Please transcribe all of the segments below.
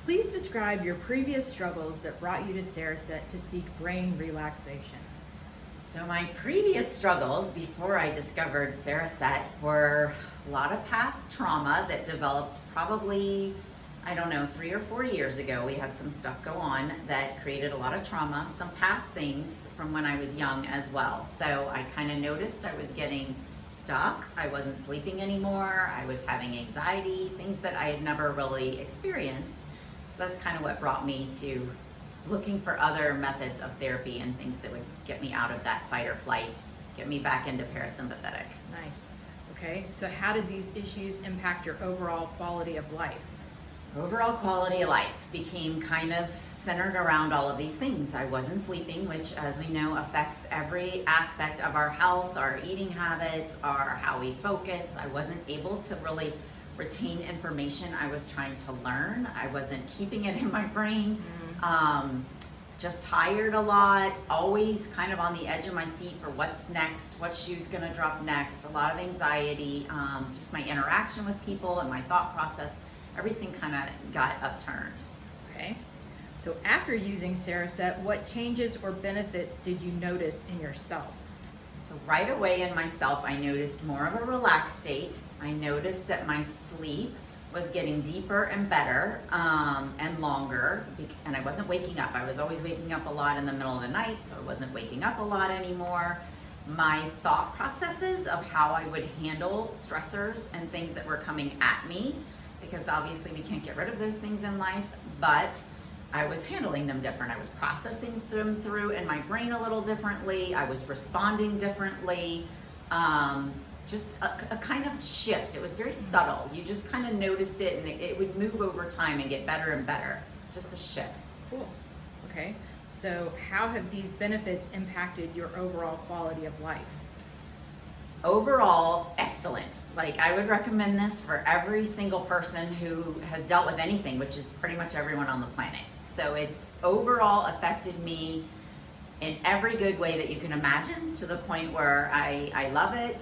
Please describe your previous struggles that brought you to Cereset to seek brain relaxation. So my previous struggles before I discovered Cereset were a lot of past trauma that developed probably, I don't know, 3 or 4 years ago. We had some stuff go on that created a lot of trauma, some past things from when I was young as well. So I kind of noticed I was getting stuck. I wasn't sleeping anymore. I was having anxiety, things that I had never really experienced. So that's kind of what brought me to looking for other methods of therapy and things that would get me out of that fight or flight, get me back into parasympathetic. Nice. Okay, so how did these issues impact your overall quality of life? Overall quality of life became kind of centered around all of these things. I wasn't sleeping, which, as we know, affects every aspect of our health, our eating habits, our how we focus. I wasn't able to really retain information I was trying to learn. I wasn't keeping it in my brain. Just tired a lot, always kind of on the edge of my seat for what's next, what shoe's gonna drop next, a lot of anxiety, just my interaction with people and my thought process, everything kind of got upturned. Okay, so after using Cereset, what changes or benefits did you notice in yourself? So right away in myself, I noticed more of a relaxed state. I noticed that my sleep was getting deeper and better and longer, and I wasn't waking up. I was always waking up a lot in the middle of the night, so I wasn't waking up a lot anymore. My thought processes of how I would handle stressors and things that were coming at me, because obviously we can't get rid of those things in life, but I was handling them different. I was processing them through in my brain a little differently. I was responding differently. Just a kind of shift. It was very subtle. You just kind of noticed it, and it would move over time and get better and better. Just a shift. Cool. Okay, so how have these benefits impacted your overall quality of life? Overall, excellent. Like, I would recommend this for every single person who has dealt with anything, which is pretty much everyone on the planet. So it's overall affected me in every good way that you can imagine, to the point where I love it.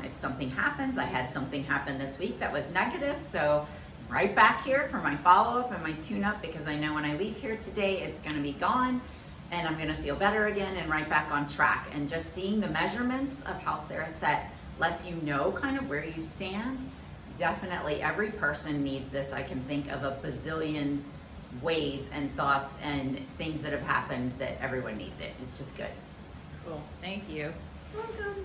If something happens, I had something happen this week that was negative, so I'm right back here for my follow-up and my tune-up, because I know when I leave here today, it's gonna be gone, and I'm gonna feel better again and right back on track. And just seeing the measurements of how Cereset lets you know kind of where you stand, definitely every person needs this. I can think of a bazillion ways and thoughts and things that have happened that everyone needs it. It's just good. Cool, thank you. Welcome.